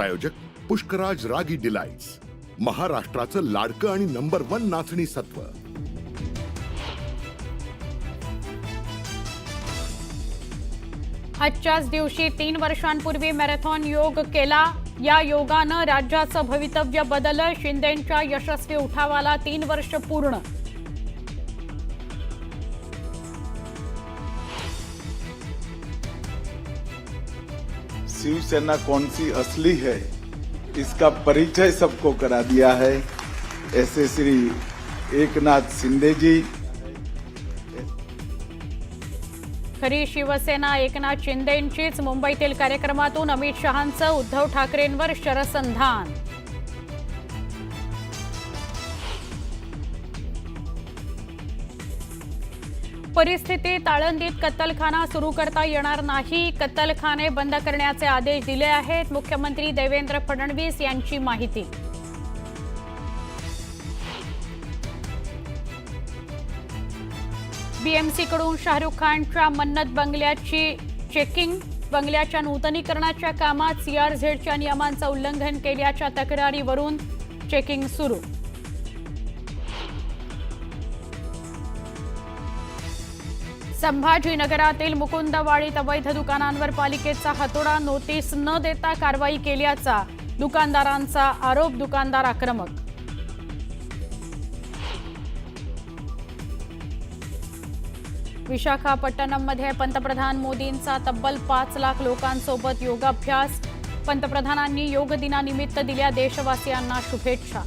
प्रायोजक पुष्कराज रागी डिलाइट्स, महाराष्ट्राचं लाडकं आणि नंबर 1 नाचणी सत्व। आजच्याच दिवशी 3 वर्षांपूर्वी मॅरेथॉन योग केला। या योगानं राज्याचं भवितव्य बदललं। शिंदेंच्या यशस्वी उठावाला 3 वर्ष पूर्ण। शिवसेना कौन सी असली है इसका परिचय सबको करा दिया है। ऐसे श्री एकनाथ शिंदे जी। खरी शिवसेना एकनाथ शिंदेंचीच। मुंबईतील कार्यक्रमातून अमित शहांचं उद्धव ठाकरेंवर शरसंधान। परिस्थितीत आळंदीत कत्तलखाना सुरू करता येणार नाही। कत्तलखाने बंद करण्याचे आदेश दिले आहेत। मुख्यमंत्री देवेंद्र फडणवीस यांची माहिती। बीएमसीकडून शाहरुख खानच्या मन्नत बंगल्याची चेकिंग। बंगल्याच्या नूतनीकरणाच्या कामात सीआरझेडच्या नियमांचं उल्लंघन केल्याच्या तक्रारीवरून चेकिंग सुरू। संभाजीनगरातील मुकुंदवाडीत अवैध दुकानांवर पालिकेचा हातोडा। नोटीस न देता कारवाई केल्याचा दुकानदारांचा आरोप। दुकानदार आक्रमक। विशाखापट्टणममध्ये पंतप्रधान मोदींचा तब्बल 5 लाख लोकांसोबत योगाभ्यास। पंतप्रधानांनी योग दिनानिमित्त दिल्या देशवासियांना शुभेच्छा।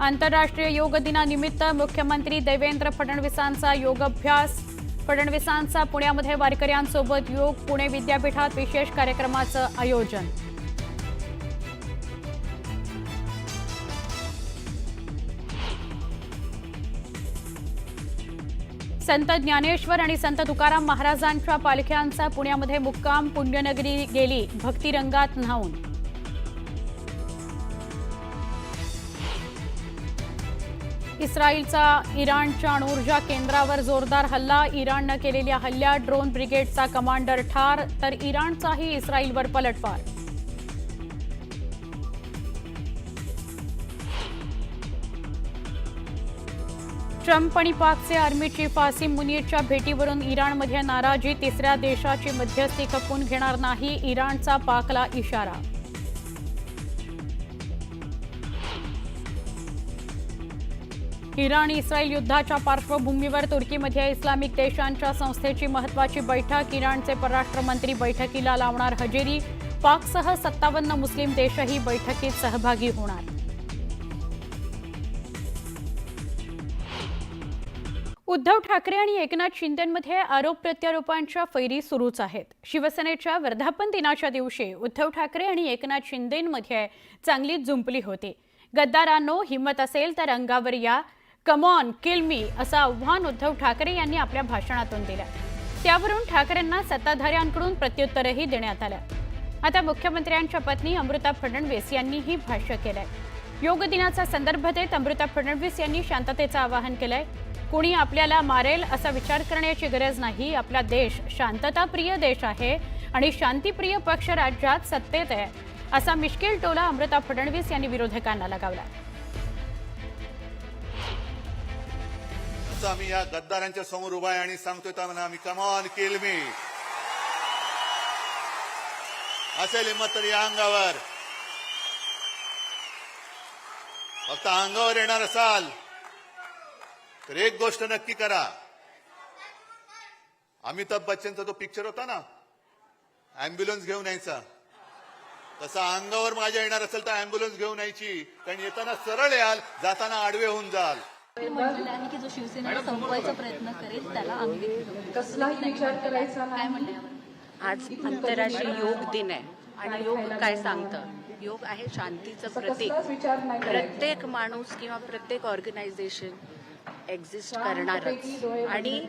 आंतरराष्ट्रीय योग दिनानिमित्त मुख्यमंत्री देवेंद्र फडणवीसांचा योगाभ्यास। फडणवीसांचा पुण्यामध्ये वारकऱ्यांसोबत योग। पुणे विद्यापीठात विशेष कार्यक्रमाचं आयोजन। संत ज्ञानेश्वर आणि संत तुकाराम महाराजांच्या पालख्यांचा पुण्यामध्ये मुक्काम। पुण्यनगरी गेली भक्तिरंगात न्हाऊन। इस्रायलचा इराणच्या अणुऊर्जा केंद्रावर जोरदार हल्ला। इराणनं केलेल्या हल्ल्यात ड्रोन ब्रिगेडचा कमांडर ठार, तर इराणचाही इस्रायलवर पलटवार। ट्रम्प आणि पाकचे आर्मी चीफ आसिम मुनीरच्या भेटीवरून इराणमध्ये नाराजी। तिसऱ्या देशाची मध्यस्थी खपवून घेणार नाही, इराणचा पाकला इशारा। इराण इस्रायल युद्धाच्या पार्श्वभूमीवर तुर्कीमध्ये इस्लामिक देशांच्या संस्थेची महत्त्वाची बैठक। इराणचे परराष्ट्र मंत्री बैठकीला लावणार हजेरी। पाकसह 57 मुस्लिम देशही बैठकीत सहभागी होणार। उद्धव ठाकरे आणि एकनाथ शिंदेंमध्ये आरोप प्रत्यारोपांच्या फैरी सुरूच आहेत। शिवसेनेच्या वर्धापन दिनाच्या दिवशी उद्धव ठाकरे आणि एकनाथ शिंदेंमध्ये चांगलीच जुंपली होती। गद्दारांनो, हिम्मत असेल तर अंगावर या, कम ऑन किल मी असं आव्हान उद्धव ठाकरे यांनी आपल्या भाषणातून दिलं। त्यावरून ठाकरेंना सत्ताधाऱ्यांकडून प्रत्युत्तरही देण्यात आलं। आता मुख्यमंत्र्यांच्या पत्नी अमृता फडणवीस यांनीही भाष्य केलंय। योग दिनाचा संदर्भ देत अमृता फडणवीस यांनी शांततेचं आवाहन केलंय। कोणी आपल्याला मारेल असा विचार करण्याची गरज नाही। आपला देश शांतताप्रिय देश आहे आणि शांतिप्रिय पक्ष राज्यात सत्तेत आहे, असा मिश्किल टोला अमृता फडणवीस यांनी विरोधकांना लगावला। आम्ही या गद्दारांच्या समोर उभा आहे आणि सांगतोय त्यांना आम्ही कम ऑन किल मी असेल हिम्मत तर या अंगावर। फक्त अंगावर येणार असाल तर एक गोष्ट नक्की करा। अमिताभ बच्चनचा तो पिक्चर होता ना, अँब्युलन्स घेऊन यायचा, तसा अंगावर माझ्या येणार असेल तर अँब्युलन्स घेऊन यायची। कारण येताना सरळ याल, जाताना आडवे होऊन जाल। म्हटलेलं आहे की जो शिवसेनेला संपवायचा प्रयत्न करेल त्याला आम्ही कसलाही विचार करायचा काय म्हणले? आज आंतरराष्ट्रीय योग दिन आहे आणि योग काय सांगतं? योग आहे शांतीचं प्रतीक। प्रत्येक माणूस किंवा प्रत्येक ऑर्गनायझेशन एक्झिस्ट करणारच आणि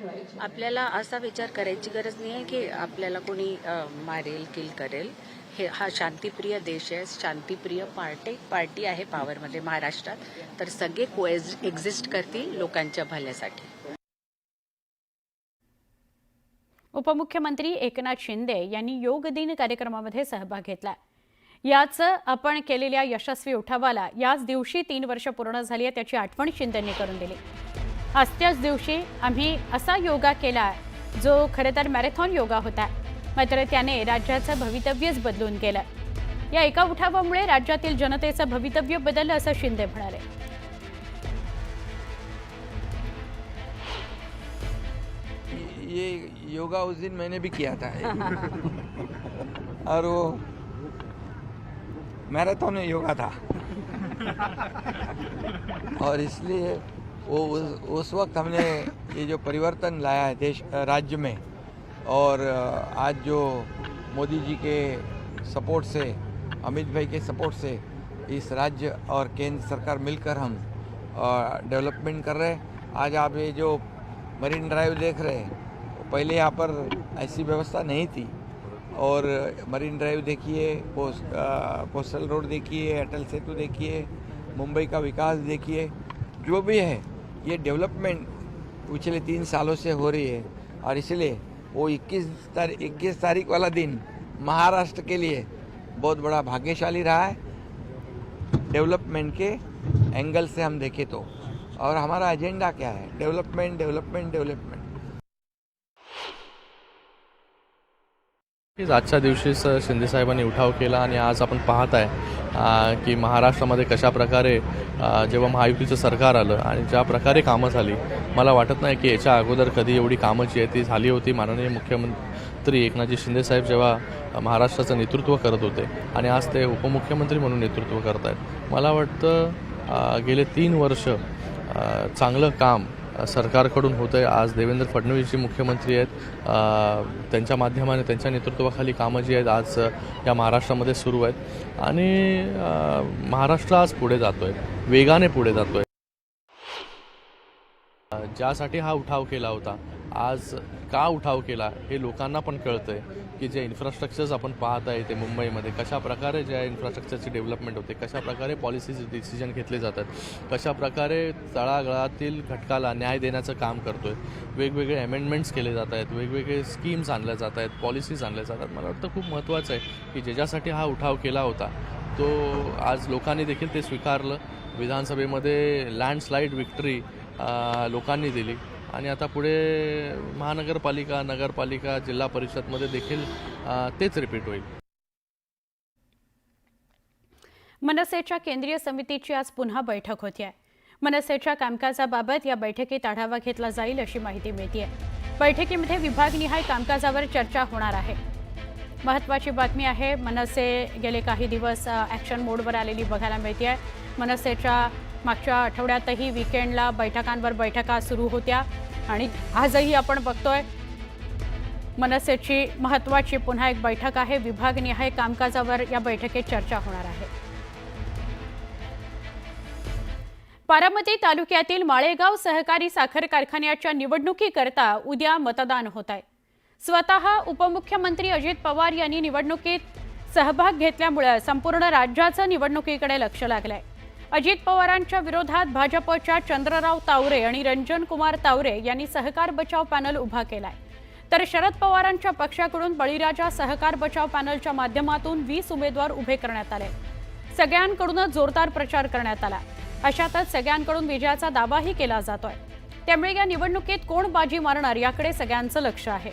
आपल्याला असा विचार करायची गरज नाही आहे की आपल्याला कोणी मारेल किल करेल। हा शांतिप्रिय देश आहे, शांतिप्रिय पार्टी आहे पॉवरमध्ये महाराष्ट्रात, तर सगळे को एक्झिस्ट करतील लोकांच्या भल्यासाठी। उपमुख्यमंत्री एकनाथ शिंदे यांनी योग दिन कार्यक्रमामध्ये सहभाग घेतला. याच आपण केलेल्या यशस्वी उठावाला याच दिवशी 3 वर्ष पूर्ण झाली आहे त्याची आठवण शिंदेंनी करून दिली. आज त्याच दिवशी आम्ही असा योगा केला जो खरं तर मॅरेथॉन योगा होता, मात्र त्याने राज्याचं भवितव्यच बदलून गेलं. या एका उठावामुळे राज्यातील जनतेचं भवितव्य बदललं असं शिंदे म्हणाले. ये योगा उस दिन मैंने भी किया था और वो मैराथन योगा था और इसलिए वो उस वक्त हमने ये जो परिवर्तन लाया है देश राज्य में और आज जो मोदी जी के सपोर्ट से, अमित भाई के सपोर्ट से इस राज्य और केंद्र सरकार मिलकर हम डेवलपमेंट कर रहे हैं. आज आप ये जो मरीन ड्राइव देख रहे हैं, पहले यहाँ पर ऐसी व्यवस्था नहीं थी और मरीन ड्राइव देखिए, कोस्टल रोड देखिए, अटल सेतु देखिए, मुंबई का विकास देखिए, जो भी है ये डेवलपमेंट पिछले 3 सालों से हो रही है. और इसलिए वो 21 तारीख वाला दिन महाराष्ट्र के लिए बहुत बड़ा भाग्यशाली रहा है डेवलपमेंट के एंगल से हम देखें तो. और हमारा एजेंडा क्या है? Development development development. आजच्या दिवशीच शिंदे साहेबांनी उठाव केला आणि आज आपण पाहत आहे की महाराष्ट्रामध्ये कशा प्रकारे जेव्हा महायुतीचं सरकार आलं आणि ज्या प्रकारे कामं झाली, मला वाटत नाही की याच्या अगोदर कधी एवढी कामं जी आहे ती झाली होती. माननीय मुख्यमंत्री एकनाथजी शिंदे साहेब जेव्हा महाराष्ट्राचं नेतृत्व करत होते आणि आज ते उपमुख्यमंत्री म्हणून नेतृत्व करत आहेत. मला वाटतं गेले 3 वर्ष चांगलं काम सरकारकडून होतं आहे. आज देवेंद्र फडणवीसजी मुख्यमंत्री आहेत, त्यांच्या माध्यमाने त्यांच्या नेतृत्वाखाली कामं जी आहेत आज या महाराष्ट्रामध्ये सुरू आहेत आणि महाराष्ट्र आज पुढे जातो आहे, वेगाने पुढे जातो आहे. ज्यासाठी हा उठाव केला होता, आज का उठाव केला हे लोकांना पण कळतं आहे की जे इन्फ्रास्ट्रक्चर्स आपण पाहत आहे ते मुंबईमध्ये कशा प्रकारे ज्या इन्फ्रास्ट्रक्चरची डेव्हलपमेंट होते, कशा प्रकारे पॉलिसीज डिसिजन घेतले जातात, कशा प्रकारे तळागाळातील घटकाला न्याय देण्याचं काम करतो आहे. वेगवेगळे अमेंडमेंट्स केले जात आहेत, वेगवेगळे स्कीम्स आणल्या जात आहेत, पॉलिसीज आणल्या जातात. मला वाटतं खूप महत्त्वाचं आहे की ज्याच्यासाठी हा उठाव केला होता तो आज लोकांनी देखील ते स्वीकारलं. विधानसभेमध्ये लँडस्लाईड विक्ट्री लोकांनी दिली आणि आता पुढे महानगरपालिका, नगरपालिका, जिल्हा परिषदमध्ये देखील तेच रिपीट होईल. मनसेच्या केंद्रीय समितीची आज पुन्हा बैठक होती आहे. मनसेच्या कामकाजाबाबत या बैठकीत आढावा घेतला जाईल अशी माहिती मिळते. बैठकीमध्ये विभागनिहाय कामकाजावर चर्चा होणार आहे. महत्त्वाची बातमी आहे, मनसे गेले काही दिवस ॲक्शन मोडवर आलेली बघायला मिळते आहे. मनसेच्या मागच्या आठवड्यातही वीकेंडला बैठकांवर बैठका सुरू होत्या आणि आजही आपण बघतोय मनसेची महत्त्वाची पुन्हा एक बैठक आहे. विभागनिहाय कामकाजावर या बैठकीत चर्चा होणार आहे. बारामती तालुक्यातील माळेगाव सहकारी साखर कारखान्याच्या निवडणुकीकरता उद्या मतदान होत आहे. स्वतः उपमुख्यमंत्री अजित पवार यांनी निवडणुकीत सहभाग घेतल्यामुळे संपूर्ण राज्याचं निवडणुकीकडे लक्ष लागलंय. अजित पवारांच्या विरोधात भाजपच्या चंद्रराव तावरे आणि रंजन कुमार तावरे यांनी सहकार बचाव पॅनल उभा केलाय, तर शरद पवारांच्या पक्षाकडून बळीराजा सहकार बचाव पॅनलच्या माध्यमातून 20 उमेदवार उभे करण्यात आले. सगळ्यांकडूनच जोरदार प्रचार करण्यात आला. अशातच सगळ्यांकडून विजयाचा दावाही केला जातोय. त्यामुळे या निवडणुकीत कोण बाजी मारणार याकडे सगळ्यांचं लक्ष आहे.